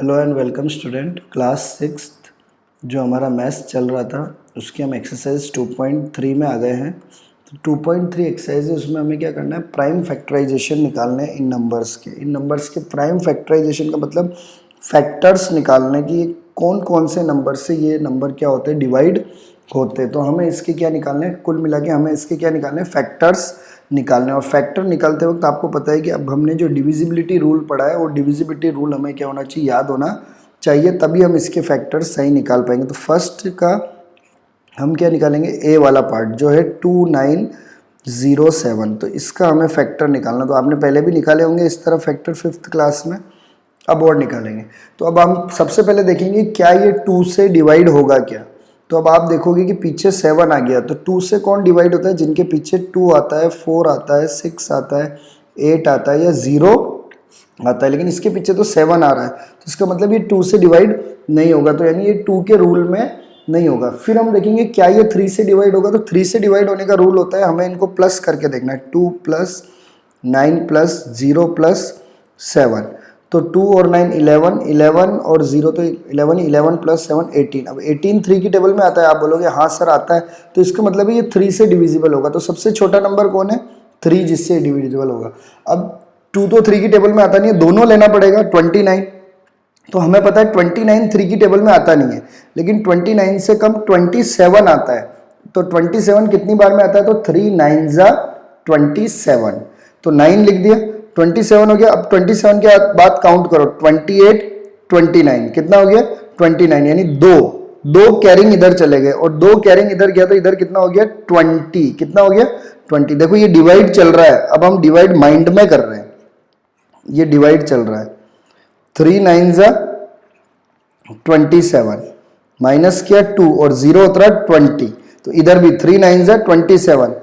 Hello and welcome student. Class 6 जो हमारा maths चल रहा था उसकी हम एक्सरसाइज 2.3 में आ गए हैं। तो 2.3 एक्सरसाइज है, उसमें हमें क्या करना है, प्राइम फैक्टराइजेशन निकालने हैं इन नंबर्स के प्राइम फैक्टराइजेशन का मतलब फैक्टर्स निकालने की कौन कौन से नंबर से ये नंबर क्या होते हैं, डिवाइड होते हैं। तो हमें इसके क्या निकालने हैं, कुल मिला के हमें इसके क्या निकालने हैं, फैक्टर्स निकालने। और फैक्टर निकालते वक्त आपको पता है कि अब हमने जो डिविजिबिलिटी रूल पढ़ा है वो डिविजिबिलिटी रूल हमें क्या होना चाहिए, याद होना चाहिए, तभी हम इसके फैक्टर्स सही निकाल पाएंगे। तो फर्स्ट का हम क्या निकालेंगे, ए वाला पार्ट जो है 2907। तो इसका हमें फैक्टर निकालना, तो आपने पहले भी निकाले होंगे इस तरह फैक्टर 5th क्लास में, अब और निकालेंगे। तो अब हम सबसे पहले देखेंगे क्या ये 2 से डिवाइड होगा क्या। तो अब आप देखोगे कि पीछे 7 आ गया, तो 2 से कौन डिवाइड होता है, जिनके पीछे 2 आता है, 4 आता है, 6 आता है, 8 आता है या 0 आता है, लेकिन इसके पीछे तो 7 आ रहा है, तो इसका मतलब ये 2 से डिवाइड नहीं होगा, तो यानी ये 2 के रूल में नहीं होगा। फिर हम देखेंगे क्या ये 3 से डिवाइड होगा। तो 3 से डिवाइड होने का रूल होता है, हमें इनको प्लस करके देखना है, 2 + 9 + 0 + 7। तो 2 और 9 11, 11 और 0 तो 11, 11 + 7 18। अब 18 3 की टेबल में आता है, आप बोलोगे हाँ सर आता है, तो इसका मतलब है ये 3 से डिविजिबल होगा। तो सबसे छोटा नंबर कौन है, 3, जिससे डिविजिबल होगा। अब 2 तो 3 की टेबल में आता नहीं है, दोनों लेना पड़ेगा। 29, तो हमें पता है 29 3 की टेबल में आता नहीं है, लेकिन 29 से कम 27 आता है। तो 27 कितनी बार में आता है, तो 3 9 ज़ा 27, तो 9 लिख दिया, 27 हो गया। अब 27 के बाद काउंट करो, 28 29 कितना हो गया, 29, यानी दो कैरिंग इधर चले गए और 2 कैरिंग इधर गया, तो इधर कितना हो गया, 20, कितना हो गया 20। देखो ये डिवाइड चल रहा है, अब हम डिवाइड माइंड में कर रहे हैं, ये डिवाइड चल रहा है। 3 9 ज़ा 27 माइनस किया 2 और 0 उतरा 20, तो इधर भी 3 9 ज़ा 27,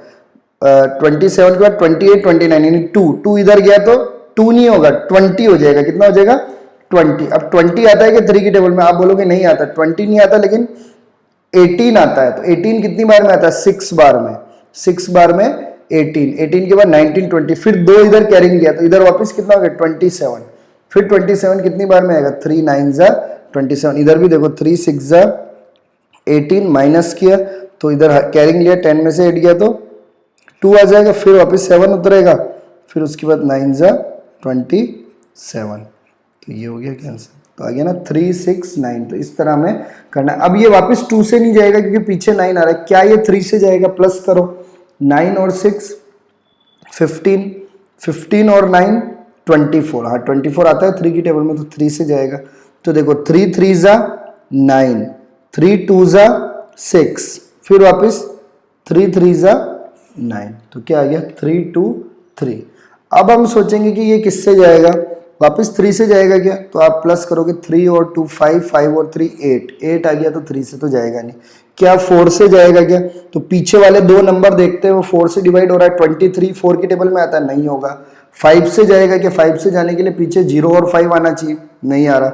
27 के बाद 28 29, यानी 2 इधर गया तो 2 नहीं होगा, 20 हो जाएगा। कितना हो जाएगा, 20। अब 20 आता है कि 3 की टेबल में, आप बोलोगे नहीं आता, 20 नहीं आता, लेकिन 18 आता है। तो 18 कितनी बार में आता है, 6 बार में, 6 बार में 18 के बाद 19 20, फिर 2 इधर कैरिंग गया, तो इधर वापस कितना हो गया, 27। फिर 27 कितनी बार में आएगा, 3 9 ज़ा 27, इधर भी देखो 3 6 ज़ा 18, माइनस किया तो इधर कैरिंग लिया, 10 में से 8 गया तो 2 आ जाएगा, फिर वापस 7 उतरेगा, फिर उसके बाद 9 ज़ा 27, तो ये हो गया कैंसिल। तो आ गया ना 3 6 9। तो इस तरह हमें करना है। अब ये वापस 2 से नहीं जाएगा क्योंकि पीछे 9 आ रहा है, क्या ये 3 से जाएगा, प्लस करो, 9 और 6 15, 15 और 9 24, हाँ 24 आता है 3 की टेबल में, तो 3 से जाएगा। तो देखो 3 3 ज़ा 9, 3 2 ज़ा 6, फिर वापस 3 3 ज़ा 9, तो क्या आ गया 3 2 3। अब हम सोचेंगे कि ये किससे जाएगा, वापस 3 से जाएगा क्या, तो आप प्लस करोगे, 3 और 2 5, 5 और 3 8 आ गया, तो 3 से तो जाएगा नहीं। क्या 4 से जाएगा क्या, तो पीछे वाले 2 नंबर देखते हैं, वो 4 से डिवाइड हो रहा है, 23 4 की टेबल में आता है, नहीं होगा। 5 से जाएगा क्या, 5 से जाने के लिए पीछे 0 और 5 आना चाहिए, नहीं आ रहा।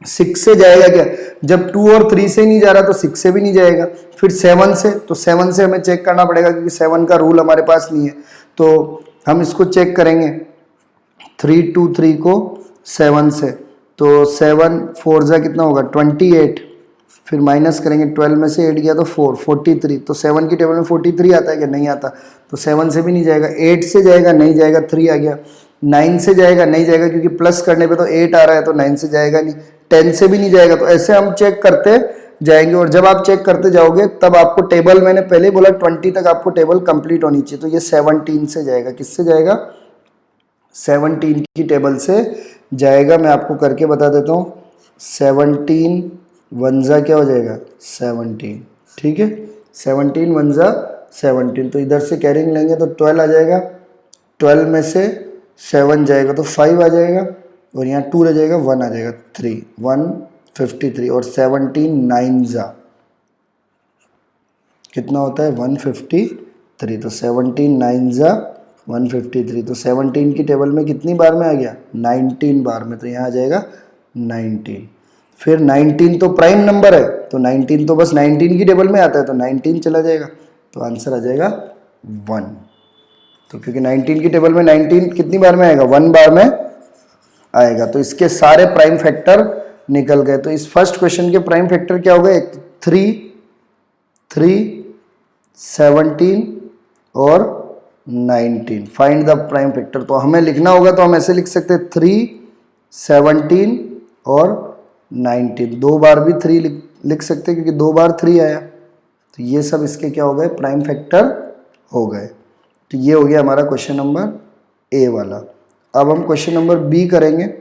6 से जाएगा क्या, जब 2 और 3 से नहीं जा रहा तो 6 से भी नहीं जाएगा। फिर 7 से, तो 7 से हमें चेक करना पड़ेगा क्योंकि 7 का रूल हमारे पास नहीं है, तो हम इसको चेक करेंगे 3 2 3 को 7 से, तो 7 4 ज़ा कितना होगा 28, फिर माइनस करेंगे, 12 में से 8 गया तो 4 43, तो 7 की टेबल में 43 आता है क्या, नहीं आता, तो 7 से भी नहीं जाएगा। 8 से जाएगा, नहीं जाएगा, 3 आ गया। 9 से जाएगा, नहीं जाएगा क्योंकि प्लस करने पे तो 8 आ रहा है, तो 9 से जाएगा नहीं। 10 से भी नहीं जाएगा। तो ऐसे हम चेक करते जाएंगे, और जब आप चेक करते जाओगे तब आपको टेबल, मैंने पहले ही बोला 20 तक आपको टेबल कंप्लीट होनी चाहिए, तो ये 17 से जाएगा। किससे जाएगा, 17 की टेबल से जाएगा। मैं आपको करके बता देता हूँ, 17 1 ज़ा क्या हो जाएगा 17, ठीक है, 17 1 ज़ा 17, तो इधर से कैरिंग लेंगे तो 12 आ जाएगा, 12 में से 7 जाएगा तो 5 आ जाएगा, और यहाँ 2 रह जाएगा, 1 आ जाएगा, 3 153, और 17 9 ज़ा कितना होता है 153, तो 17 9 ज़ा 153, तो 17 की टेबल में कितनी बार में आ गया 19 बार में, तो यहाँ आ जाएगा 19। फिर 19 तो प्राइम नंबर है, तो 19 तो बस 19 की टेबल में आता है, तो 19 चला जाएगा, तो आंसर आ जाएगा 1। तो क्योंकि 19 की टेबल में 19 कितनी बार में आएगा, 1 बार में आएगा। तो इसके सारे प्राइम फैक्टर निकल गए। तो इस फर्स्ट क्वेश्चन के प्राइम फैक्टर क्या हो गए, 3, 17 और 19। Find the prime factor. तो हमें लिखना होगा तो हम ऐसे लिख सकते हैं 3, 17 और 19। 2 बार भी 3 लिख सकते हैं क्योंकि 2 बार 3 आया। तो ये सब इसके क्या हो गए, प्राइम फैक्टर हो गए। तो ये हो गया हमारा क्वेश्चन नंबर ए वाला। अब हम क्वेश्चन नंबर बी करेंगे।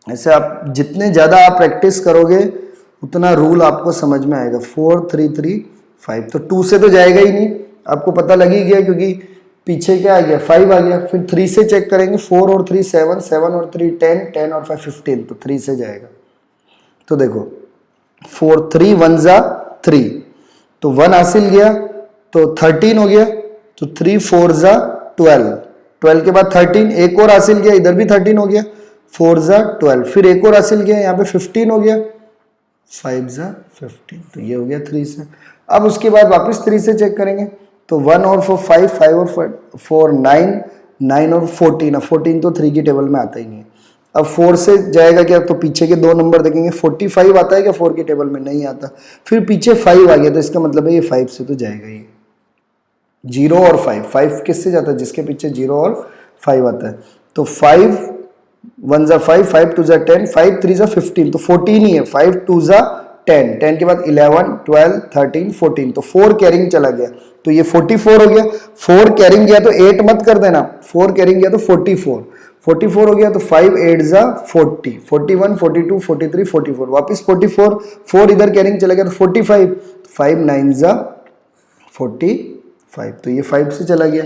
ऐसे आप जितने ज़्यादा आप प्रैक्टिस करोगे उतना रूल आपको समझ में आएगा। 4, 3, 3, 5 तो 2 से तो जाएगा ही नहीं, आपको पता लग ही गया क्योंकि पीछे क्या आ गया, 5 आ गया। फिर 3 से चेक करेंगे, 4 और 3 7, 7 और 3 10, 10 और 5 15, तो 3 से जाएगा। तो देखो 4, 3 1 जा 3, तो 1 हासिल गया तो 13 हो गया। तो 3 4 जा 12, 12 के बाद 13, एक और हासिल गया, इधर भी 13 हो गया, 4 जा 12, फिर एक और हासिल गया, यहाँ पे 15 हो गया, 5 जा 15, तो ये हो गया 3 से। अब उसके बाद वापस 3 से चेक करेंगे तो 1 और 4 5, 5 और 4 9, 9 और 14, अब 14 तो 3 की टेबल में आता ही नहीं है। अब 4 से जाएगा क्या, तो पीछे के 2 नंबर देखेंगे, 45 आता है क्या 4 की टेबल में, नहीं आता। फिर पीछे 5 आ गया, तो इसका मतलब है ये 5 से तो जाएगा ही। 0 और 5, 5 किससे जाता है, जिसके पीछे 0 और 5 आता है। तो 5 1 जा 5, 5 2 जा 10, 5 3 जा 15, तो 14 ही है। 5 2 जा 10, 10 के बाद 11 12 13 14, तो 4 कैरिंग चला गया, तो ये 44 हो गया। 4 कैरिंग गया तो 8 मत कर देना, 4 कैरिंग गया तो 44, 44 हो गया। तो 5 8 जा 40, 41 42 43 44, वापिस 44, 4 इधर कैरिंग चला गया तो 45, 5 9 जा 45, तो ये 5 से चला गया।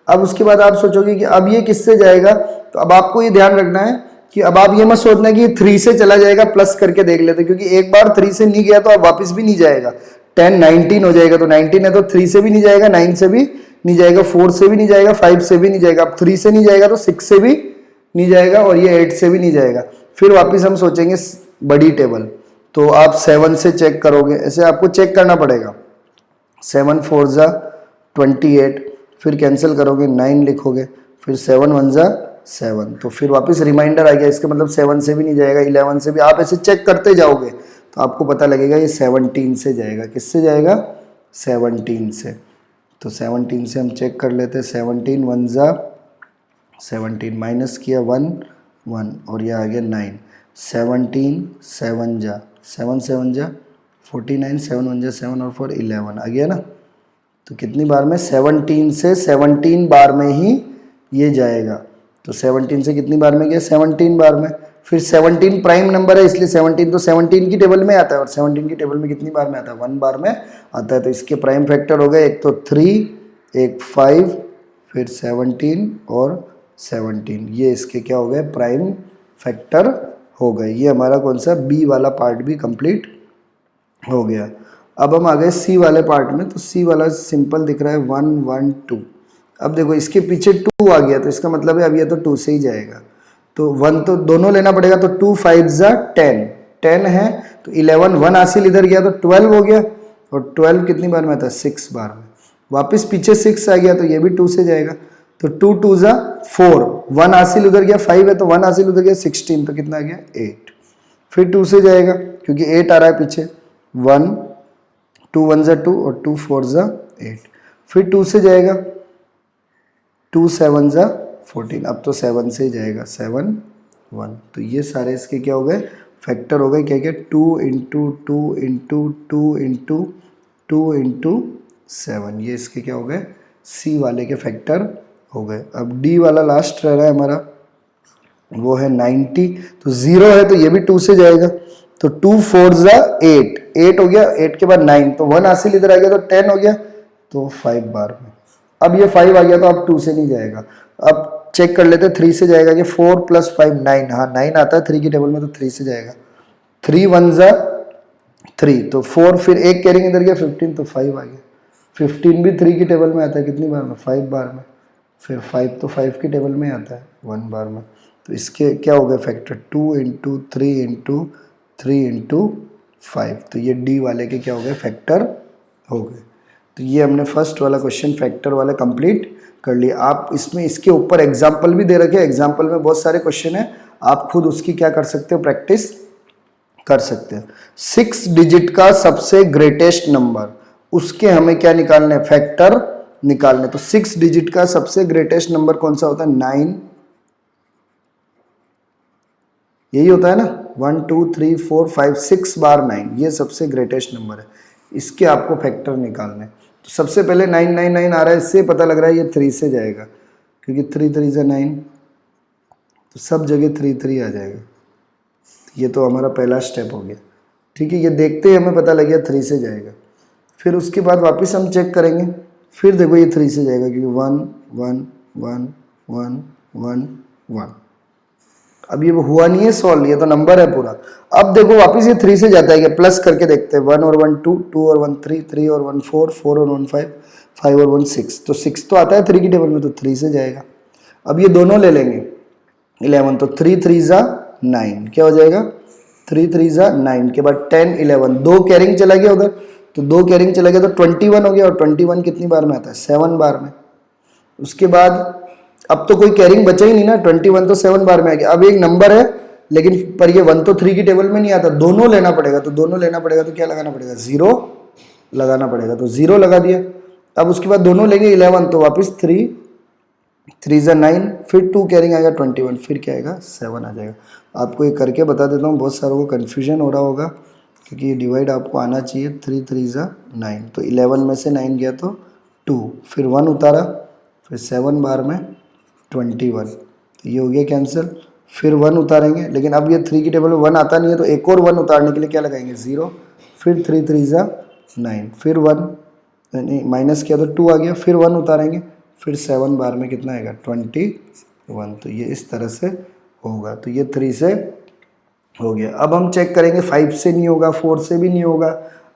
अब उसके बाद आप सोचोगे कि अब ये किससे जाएगा, तो अब आपको ये ध्यान रखना है कि अब आप ये मत सोचना कि ये 3 से चला जाएगा, प्लस करके देख लेते, क्योंकि एक बार 3 से नहीं गया तो अब वापस भी नहीं जाएगा। 10 19 हो जाएगा, तो 19 है तो 3 से भी नहीं जाएगा, 9 से भी नहीं जाएगा, 4 से भी नहीं जाएगा, 5 से भी नहीं जाएगा। अब 3 से नहीं जाएगा तो 6 से भी नहीं जाएगा और ये 8 से भी नहीं जाएगा। फिर वापस हम सोचेंगे बड़ी टेबल, तो आप 7 से चेक करोगे, ऐसे आपको चेक करना पड़ेगा। 7 4 जा 28, फिर कैंसिल करोगे 9 लिखोगे, फिर 7 1 जा 7, तो फिर वापस रिमाइंडर आ गया, इसका मतलब 7 से भी नहीं जाएगा, 11 से भी। आप ऐसे चेक करते जाओगे तो आपको पता लगेगा ये 17 से जाएगा। किससे जाएगा, 17 से। तो 17 से हम चेक कर लेते हैं। 17 1 जा 17, माइनस किया 1 1 और यह आ गया 9। 17 7 जा 7 7 जा 49, 7 1 जा 7 और 4 11 आ गया ना। तो कितनी बार में, 17 से 17 बार में ही ये जाएगा। तो 17 से कितनी बार में गया, 17 बार में। फिर 17 प्राइम नंबर है, इसलिए 17 तो 17 की टेबल में आता है, और 17 की टेबल में कितनी बार में आता है, 1 बार में आता है। तो इसके प्राइम फैक्टर हो गए, एक तो 3, एक 5, फिर 17 और 17, ये इसके क्या हो गए, प्राइम फैक्टर हो गए। ये हमारा कौन सा, बी वाला पार्ट भी कंप्लीट हो गया। अब हम आ गए सी वाले पार्ट में। तो सी वाला सिंपल दिख रहा है 1 1 2। अब देखो इसके पीछे 2 आ गया, तो इसका मतलब है अब ये तो 2 से ही जाएगा। तो 1 तो दोनों लेना पड़ेगा, तो 2 5 जा 10, 10 है तो 11, 1 हासिल इधर गया तो 12 हो गया, और 12 कितनी बार में आता है, 6 बार में। वापिस पीछे 6 आ गया तो ये भी 2 से जाएगा। तो 2 2 जा 4, 1 हासिल उधर गया, 5 है तो 1 हासिल उधर गया 16, तो कितना आ गया 8। फिर 2 से जाएगा क्योंकि 8 आ रहा है पीछे, 1 2 1 जा 2 और 2 4 जा 8। फिर 2 से जाएगा, 2 7 जा 14, अब तो 7 से ही जाएगा, 7 1। तो ये सारे इसके क्या हो गए, फैक्टर हो गए, क्या क्या, 2 इंटू 2 इंटू 2 इंटू 2 इंटू 7, ये इसके क्या हो गए, सी वाले के फैक्टर हो गए। अब डी वाला लास्ट रह रहा है हमारा, वो है 90। तो 0 है तो ये भी 2 से जाएगा, तो 2 4 जा 8, 8 हो गया, 8 के बाद 9, तो 1 हासिल इधर आ गया तो 10 हो गया, तो 5 बार में। अब ये 5 आ गया तो अब 2 से नहीं जाएगा। अब चेक कर लेते हैं 3 से जाएगा, कि 4 + 5 9, हाँ 9 आता है 3 की टेबल में, तो 3 से जाएगा। 3 1 जा 3, तो 4, फिर एक कैरिंग इधर गया 15, तो 5 आ गया। 15 भी 3 की टेबल में आता है, कितनी बार में, 5 बार में। फिर 5 तो 5 की टेबल में आता है, 1 बार में। तो इसके क्या हो गए फैक्टर, 2 इंटू 3 इंटू 3 इंटू 5, तो ये डी वाले के क्या हो गए, फैक्टर हो गए। तो ये हमने फर्स्ट वाला क्वेश्चन फैक्टर वाला कंप्लीट कर लिया। आप इसमें इसके ऊपर एग्जाम्पल भी दे रखे हैं, एग्जाम्पल में बहुत सारे क्वेश्चन है, आप खुद उसकी क्या कर सकते हो, प्रैक्टिस कर सकते हैं। 6 डिजिट का सबसे ग्रेटेस्ट नंबर, उसके हमें क्या निकालने, फैक्टर निकालने। तो 6 डिजिट का सबसे ग्रेटेस्ट नंबर कौन सा होता है, 9, यही होता है ना, 1 2 3 4 5 6 बार 9, ये सबसे ग्रेटेस्ट नंबर है, इसके आपको फैक्टर निकालने। तो सबसे पहले 999 आ रहा है, इससे पता लग रहा है ये 3 से जाएगा, क्योंकि 3 3 से 9, तो सब जगह 3 3 आ जाएगा। ये तो हमारा पहला स्टेप हो गया, ठीक है। ये देखते ही हमें पता लग गया 3 से जाएगा। फिर उसके बाद वापस हम चेक करेंगे, फिर देखो ये 3 से जाएगा, क्योंकि 1 1 1 1 1 1। अब ये हुआ नहीं है सॉल्व, ये तो नंबर है पूरा। अब देखो वापस ये 3 से जाता है, क्या प्लस करके देखते हैं, 1 और 1 2, 2 और 1 3, 3 और 1 4, 4 और 1 5, 5 और 1 6, तो 6 तो आता है 3 की टेबल में, तो 3 से जाएगा। अब ये दोनों ले लेंगे 11, तो 3 3 जा 9, क्या हो जाएगा, 3 3 जा 9 के बाद 10 11, 2 कैरिंग चला गया उधर, तो 2 कैरिंग चला गया तो 21 हो गया, और 21 कितनी बार में आता है, 7 बार में। उसके बाद अब तो कोई कैरिंग बचा ही नहीं ना, 21 तो 7 बार में आ गया। अब एक नंबर है, लेकिन पर ये 1 तो 3 की टेबल में नहीं आता, दोनों लेना पड़ेगा, तो दोनों लेना पड़ेगा तो क्या लगाना पड़ेगा, 0 लगाना पड़ेगा, तो 0 लगा दिया। अब उसके बाद दोनों लेंगे 11, तो वापस 3 3 जा 9, फिर 2 कैरिंग आएगा 21, फिर क्या आएगा 7 आ जाएगा। आपको ये करके बता देता हूँ, बहुत सारों को कन्फ्यूजन हो रहा होगा, क्योंकि ये डिवाइड आपको आना चाहिए। 3 3 जा 9, तो 11 में से 9 गया तो 2, फिर 1 उतारा, फिर 7 बार में 21, तो ये हो गया कैंसिल। फिर 1 उतारेंगे, लेकिन अब ये 3 की टेबल में 1 आता नहीं है, तो एक और 1 उतारने के लिए क्या लगाएंगे, 0, फिर 3 3 जा 9, फिर 1 माइनस किया तो 2 आ गया, फिर 1 उतारेंगे, फिर 7 बार में कितना आएगा 21, तो ये इस तरह से होगा। तो ये 3 से हो गया। अब हम चेक करेंगे 5 से नहीं होगा, 4 से भी नहीं होगा।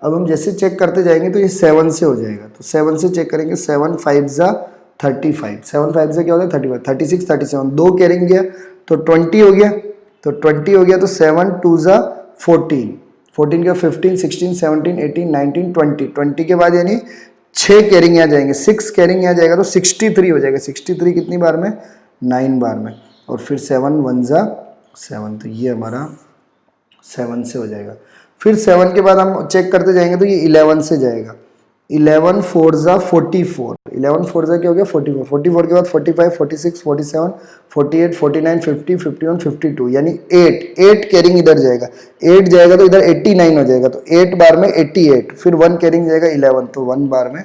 अब हम जैसे चेक करते जाएंगे तो ये 7 से हो जाएगा, तो 7 से चेक करेंगे, 7 5 जा 35, 7 5 से क्या होता है 35, 36 37, 2 कैरिंग गया तो 20 हो गया, तो 20 हो गया, तो 7 2 जा 14, 14 का 15 16 17 18 19 20, 20 के बाद यानी 6 कैरिंग यहाँ जाएंगे, 6 कैरिंग यहाँ जाएगा तो 63 हो जाएगा। 63 कितनी बार में, 9 बार में, और फिर 7 1 जा 7, तो ये हमारा 7 से हो जाएगा। फिर 7 के बाद हम चेक करते जाएंगे तो ये 11 से जाएगा, 11 4 जा 44, 11 4 जा क्या हो गया 44, 44 के बाद 45 46 47 48 49 50 51 52, यानी 8 कैरिंग इधर जाएगा, 8 जाएगा तो इधर 89 हो जाएगा, तो 8 बार में 88, फिर 1 कैरिंग जाएगा 11, तो 1 बार में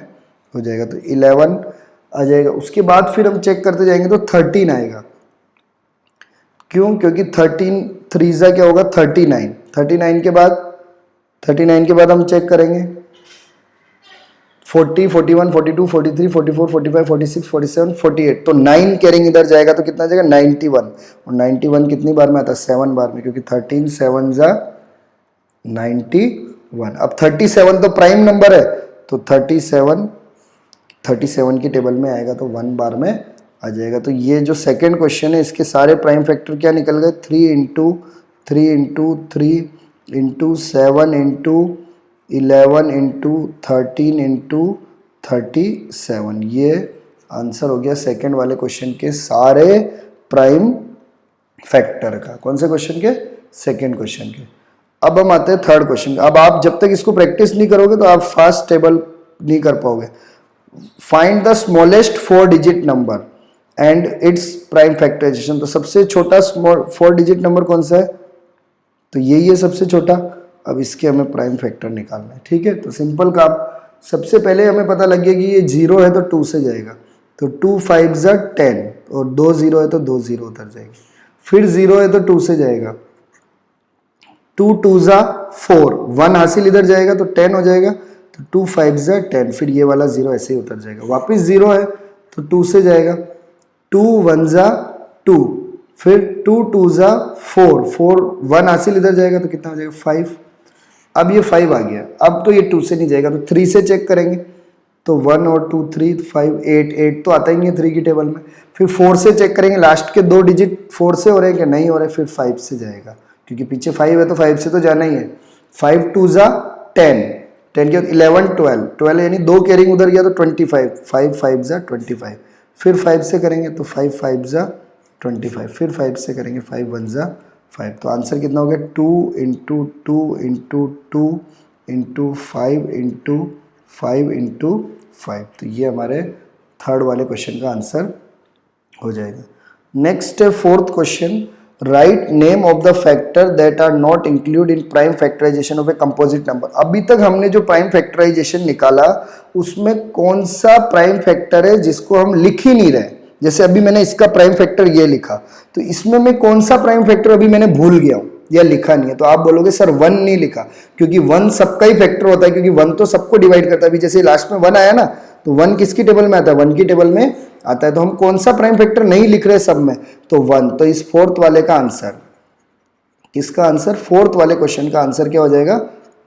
हो जाएगा, तो 11 आ जाएगा। उसके बाद फिर हम चेक करते जाएंगे तो 13 आएगा, क्यों, क्योंकि 13 3 जा क्या होगा 39, 39 के बाद हम चेक करेंगे 40 41 42 43 44 45 46 47 48, तो 9 कैरिंग इधर जाएगा तो कितना जाएगा 91, और 91 कितनी बार में आता है 7 बार में, क्योंकि 13 7 जा 91। अब 37 तो प्राइम नंबर है, तो 37 की टेबल में आएगा तो 1 बार में आ जाएगा। तो ये जो सेकंड क्वेश्चन है, इसके सारे प्राइम फैक्टर क्या निकल गए, 3 into 3 into 3 into 7 into 11 into 13 into 37, ये आंसर हो गया सेकंड वाले क्वेश्चन के सारे प्राइम फैक्टर का। कौन से क्वेश्चन के, सेकंड क्वेश्चन के। अब हम आते हैं थर्ड क्वेश्चन। अब आप जब तक इसको प्रैक्टिस नहीं करोगे तो आप फास्ट टेबल नहीं कर पाओगे। Find the smallest 4 digit number and its prime factorisation. तो सबसे छोटा 4 डिजिट नंबर कौन सा है, तो यही है सबसे छोटा। अब इसके हमें प्राइम फैक्टर निकालना है, ठीक है। तो सिंपल काम, सबसे पहले हमें पता लग गया कि ये 0 है तो 2 से जाएगा, तो 2 5 जा 10, और 2 0 है तो 2 0 उतर जाएगी। फिर 0 है तो 2 से जाएगा, 2 2 जा 4, 1 हासिल इधर जाएगा तो 10 हो जाएगा, तो 2 5 जा 10, फिर ये वाला 0 ऐसे ही उतर जाएगा। वापस 0 है तो 2 से जाएगा, 2 1 जा 2, फिर 2 2 जा 4, 1 हासिल इधर जाएगा तो कितना हो जाएगा 5। अब ये 5 आ गया, अब तो ये 2 से नहीं जाएगा, तो 3 से चेक करेंगे, तो 1 और 2 3 5 8 तो आता ही नहीं है 3 की टेबल में। फिर 4 से चेक करेंगे, लास्ट के 2 डिजिट 4 से हो रहे हैं क्या, नहीं हो रहे, फिर 5 से जाएगा, क्योंकि पीछे 5 है तो 5 से तो जाना ही है। 5 2 जा 10, 10 के बाद 11 12 यानी 2 कैरिंग उधर गया तो 25, 5 5 जा 25, फिर 5 से करेंगे तो 5 5 जा 25, फिर 5 से करेंगे 5 1 जा 5। तो आंसर कितना हो गया 2 into 2 into 2 into 5 into 5 into 5। तो ये हमारे थर्ड वाले क्वेश्चन का आंसर हो जाएगा। नेक्स्ट है fourth question, write name of the factor that are not include in prime factorisation of a composite number. अभी तक हमने जो प्राइम फैक्टराइजेशन निकाला उसमें कौन सा प्राइम फैक्टर है जिसको हम लिख ही नहीं रहे। जैसे अभी मैंने इसका प्राइम फैक्टर ये लिखा, तो इसमें मैं कौन सा प्राइम फैक्टर अभी मैंने भूल गया हूं या लिखा नहीं है। तो आप बोलोगे सर 1 नहीं लिखा, क्योंकि 1 सबका ही फैक्टर होता है, क्योंकि 1 तो सबको डिवाइड करता है। अभी जैसे लास्ट में 1 आया ना, तो 1 किसकी टेबल में आता है, 1 की टेबल में आता है। तो हम कौन सा प्राइम फैक्टर नहीं लिख रहे सब में, तो 1। तो इस फोर्थ वाले का आंसर, किसका आंसर, फोर्थ वाले क्वेश्चन का आंसर क्या हो जाएगा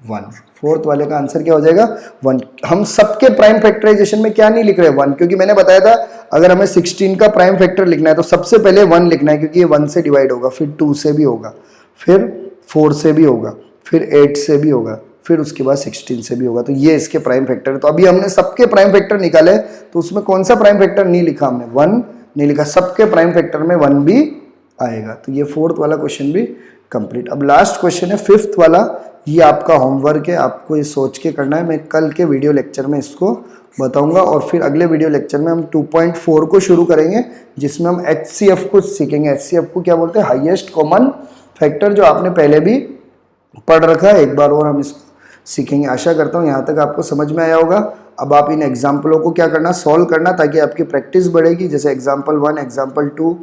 1। फोर्थ वाले का आंसर क्या हो जाएगा 1। हम सबके प्राइम फैक्टराइजेशन में क्या नहीं लिख रहे 1, क्योंकि मैंने बताया था अगर हमें 16 का प्राइम फैक्टर लिखना है तो सबसे पहले 1 लिखना है, क्योंकि ये 1 से डिवाइड होगा, फिर 2 से भी होगा, फिर 4 से भी होगा, फिर 8 से भी होगा, फिर उसके बाद 16 से भी होगा। तो ये इसके प्राइम फैक्टर है। तो अभी हमने सबके प्राइम फैक्टर निकाले, तो उसमें कौन सा प्राइम फैक्टर नहीं लिखा हमने, 1 नहीं लिखा। सबके प्राइम फैक्टर में 1 भी आएगा। तो ये फोर्थ वाला क्वेश्चन भी कंप्लीट। अब लास्ट क्वेश्चन है फिफ्थ वाला, ये आपका होमवर्क है, आपको ये सोच के करना है। मैं कल के वीडियो लेक्चर में इसको बताऊंगा और फिर अगले वीडियो लेक्चर में हम 2.4 को शुरू करेंगे, जिसमें हम HCF को सीखेंगे। HCF को क्या बोलते हैं, हाईएस्ट कॉमन फैक्टर, जो आपने पहले भी पढ़ रखा है, एक बार और हम इसको सीखेंगे। आशा करता हूँ यहाँ तक आपको समझ में आया होगा। अब आप इन एग्जाम्पलों को क्या करना, सॉल्व करना, ताकि आपकी प्रैक्टिस बढ़ेगी। जैसे एग्जाम्पल 1, एग्जाम्पल 2,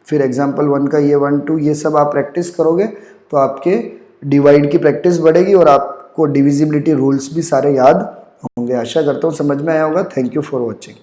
फिर एग्जाम्पल 1 का ये 1, 2, ये सब आप प्रैक्टिस करोगे तो आपके डिवाइड की प्रैक्टिस बढ़ेगी और आपको डिविजिबिलिटी रूल्स भी सारे याद होंगे। आशा करता हूँ समझ में आया होगा। Thank you for watching.